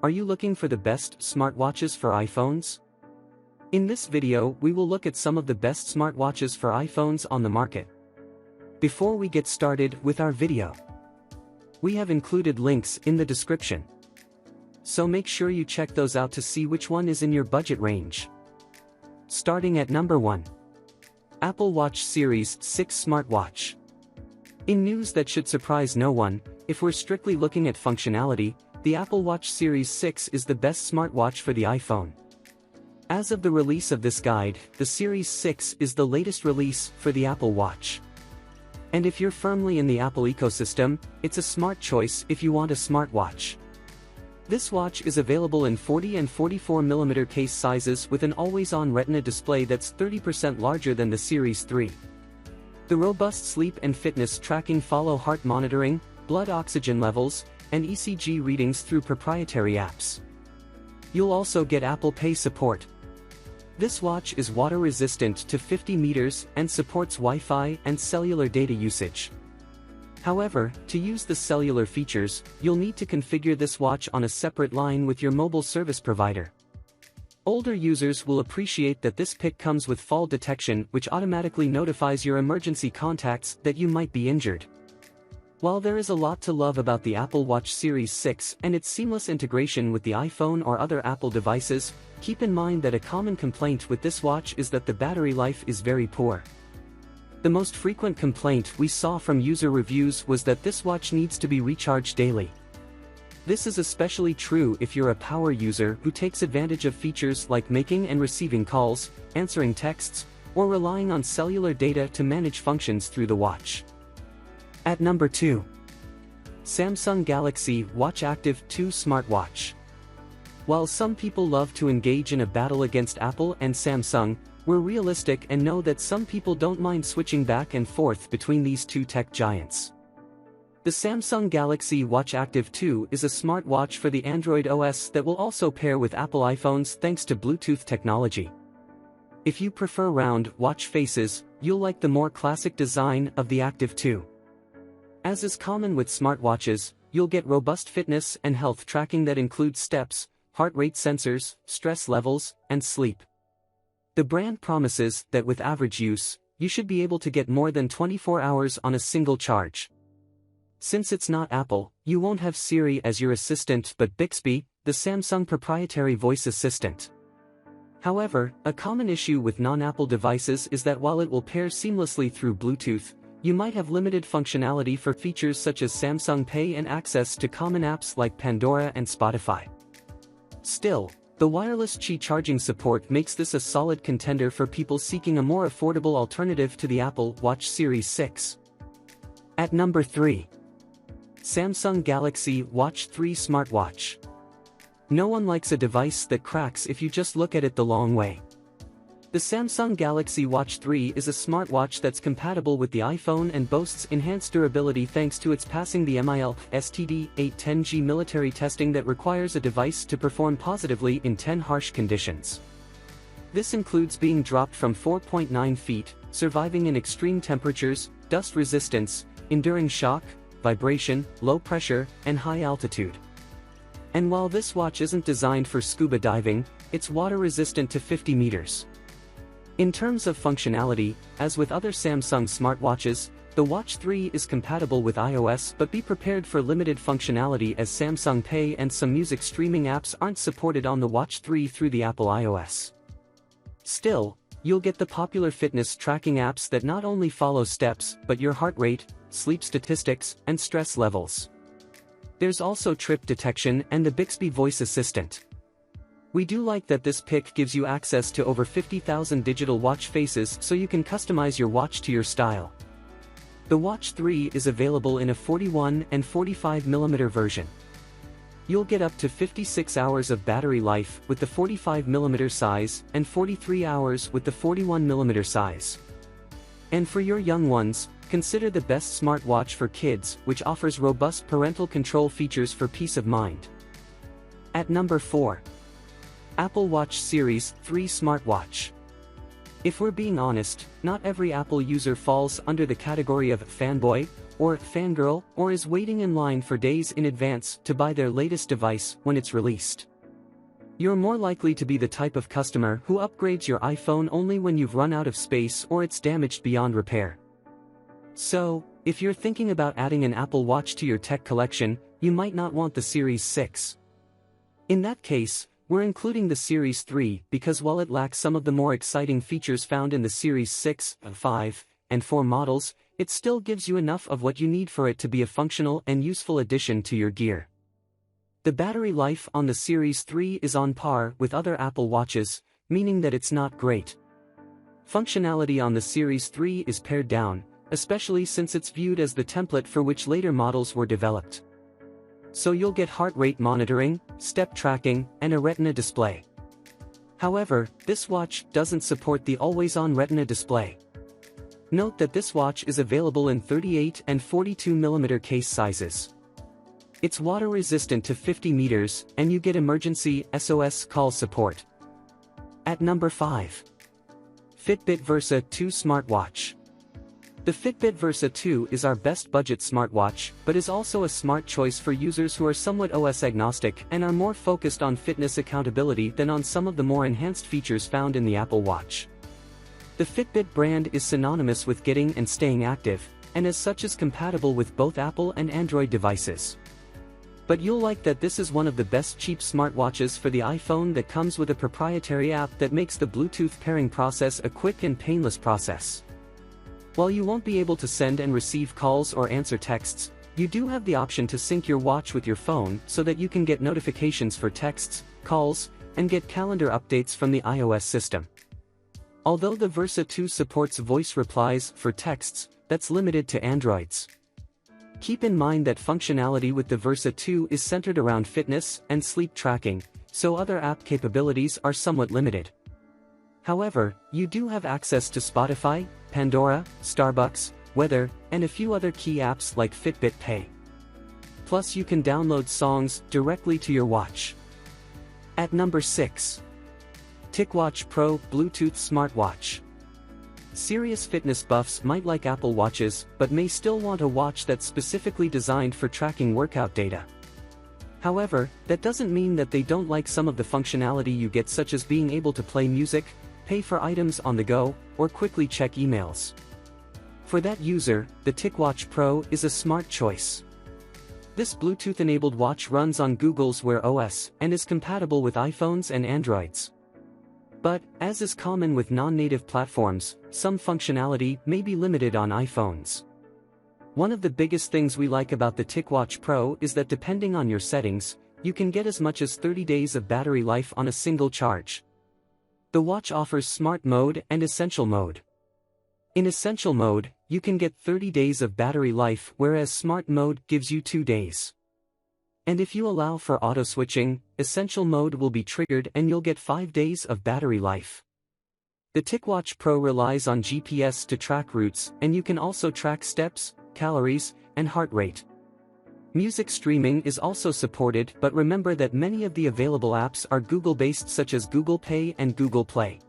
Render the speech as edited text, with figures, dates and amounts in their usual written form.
Are you looking for the best smartwatches for iPhones? In this video, we will look at some of the best smartwatches for iPhones on the market. Before we get started with our video, we have included links in the description, so make sure you check those out to see which one is in your budget range. Starting at number 1. Apple Watch Series 6 Smartwatch. In news that should surprise no one, if we're strictly looking at functionality, the Apple Watch Series 6 is the best smartwatch for the iPhone. As of the release of this guide, the Series 6 is the latest release for the Apple Watch. And if you're firmly in the Apple ecosystem, it's a smart choice if you want a smartwatch. This watch is available in 40 and 44mm case sizes with an always-on Retina display that's 30% larger than the Series 3. The robust sleep and fitness tracking follow heart monitoring, blood oxygen levels, and ECG readings through proprietary apps. You'll also get Apple Pay support. This watch is water-resistant to 50 meters and supports Wi-Fi and cellular data usage. However, to use the cellular features, you'll need to configure this watch on a separate line with your mobile service provider. Older users will appreciate that this pick comes with fall detection, which automatically notifies your emergency contacts that you might be injured. While there is a lot to love about the Apple Watch Series 6 and its seamless integration with the iPhone or other Apple devices, keep in mind that a common complaint with this watch is that the battery life is very poor. The most frequent complaint we saw from user reviews was that this watch needs to be recharged daily. This is especially true if you're a power user who takes advantage of features like making and receiving calls, answering texts, or relying on cellular data to manage functions through the watch. At number 2. Samsung Galaxy Watch Active 2 Smartwatch. While some people love to engage in a battle against Apple and Samsung, we're realistic and know that some people don't mind switching back and forth between these two tech giants. The Samsung Galaxy Watch Active 2 is a smartwatch for the Android OS that will also pair with Apple iPhones thanks to Bluetooth technology. If you prefer round watch faces, you'll like the more classic design of the Active 2. As is common with smartwatches, you'll get robust fitness and health tracking that includes steps, heart rate sensors, stress levels, and sleep. The brand promises that with average use, you should be able to get more than 24 hours on a single charge. Since it's not Apple, you won't have Siri as your assistant but Bixby, the Samsung proprietary voice assistant. However, a common issue with non-Apple devices is that while it will pair seamlessly through Bluetooth, you might have limited functionality for features such as Samsung Pay and access to common apps like Pandora and Spotify. Still, the wireless Qi charging support makes this a solid contender for people seeking a more affordable alternative to the Apple Watch Series 6. At number 3. Samsung Galaxy Watch 3 Smartwatch. No one likes a device that cracks if you just look at it the long way. The Samsung Galaxy Watch 3 is a smartwatch that's compatible with the iPhone and boasts enhanced durability thanks to its passing the MIL/STD-810G military testing that requires a device to perform positively in 10 harsh conditions. This includes being dropped from 4.9 feet, surviving in extreme temperatures, dust resistance, enduring shock, vibration, low pressure, and high altitude. And while this watch isn't designed for scuba diving, it's water resistant to 50 meters. In terms of functionality, as with other Samsung smartwatches, the Watch 3 is compatible with iOS, but be prepared for limited functionality as Samsung Pay and some music streaming apps aren't supported on the Watch 3 through the Apple iOS. Still, you'll get the popular fitness tracking apps that not only follow steps but your heart rate, sleep statistics, and stress levels. There's also trip detection and the Bixby voice assistant. We do like that this pick gives you access to over 50,000 digital watch faces so you can customize your watch to your style. The Watch 3 is available in a 41 and 45mm version. You'll get up to 56 hours of battery life with the 45mm size and 43 hours with the 41mm size. And for your young ones, consider the best smartwatch for kids, which offers robust parental control features for peace of mind. At number 4. Apple Watch Series 3 Smartwatch. If we're being honest, not every Apple user falls under the category of fanboy or fangirl, or is waiting in line for days in advance to buy their latest device when it's released. You're more likely to be the type of customer who upgrades your iPhone only when you've run out of space or it's damaged beyond repair. So, if you're thinking about adding an Apple Watch to your tech collection, you might not want the Series 6. In that case, we're including the Series 3 because while it lacks some of the more exciting features found in the Series 6, 5, and 4 models, it still gives you enough of what you need for it to be a functional and useful addition to your gear. The battery life on the Series 3 is on par with other Apple Watches, meaning that it's not great. Functionality on the Series 3 is pared down, especially since it's viewed as the template for which later models were developed. So you'll get heart rate monitoring, step tracking, and a Retina display. However, this watch doesn't support the always-on Retina display. Note that this watch is available in 38 and 42mm case sizes. It's water-resistant to 50 meters, and you get emergency SOS call support. At number 5. Fitbit Versa 2 Smartwatch. The Fitbit Versa 2 is our best budget smartwatch, but is also a smart choice for users who are somewhat OS agnostic and are more focused on fitness accountability than on some of the more enhanced features found in the Apple Watch. The Fitbit brand is synonymous with getting and staying active, and as such is compatible with both Apple and Android devices. But you'll like that this is one of the best cheap smartwatches for the iPhone that comes with a proprietary app that makes the Bluetooth pairing process a quick and painless process. While you won't be able to send and receive calls or answer texts, you do have the option to sync your watch with your phone so that you can get notifications for texts, calls, and get calendar updates from the iOS system. Although the Versa 2 supports voice replies for texts, that's limited to Androids. Keep in mind that functionality with the Versa 2 is centered around fitness and sleep tracking, so other app capabilities are somewhat limited. However, you do have access to Spotify, Pandora, Starbucks, weather, and a few other key apps like Fitbit Pay. Plus you can download songs directly to your watch. At number 6. TicWatch Pro Bluetooth Smartwatch. Serious fitness buffs might like Apple Watches, but may still want a watch that's specifically designed for tracking workout data. However, that doesn't mean that they don't like some of the functionality you get, such as being able to play music, pay for items on the go, or quickly check emails. For that user, the TicWatch Pro is a smart choice. This Bluetooth-enabled watch runs on Google's Wear OS and is compatible with iPhones and Androids. But, as is common with non-native platforms, some functionality may be limited on iPhones. One of the biggest things we like about the TicWatch Pro is that depending on your settings, you can get as much as 30 days of battery life on a single charge. The watch offers Smart Mode and Essential Mode. In Essential Mode, you can get 30 days of battery life, whereas Smart Mode gives you 2 days. And if you allow for auto switching, Essential Mode will be triggered and you'll get 5 days of battery life. The TicWatch Pro relies on GPS to track routes, and you can also track steps, calories, and heart rate. Music streaming is also supported, but remember that many of the available apps are Google-based, such as Google Pay and Google Play.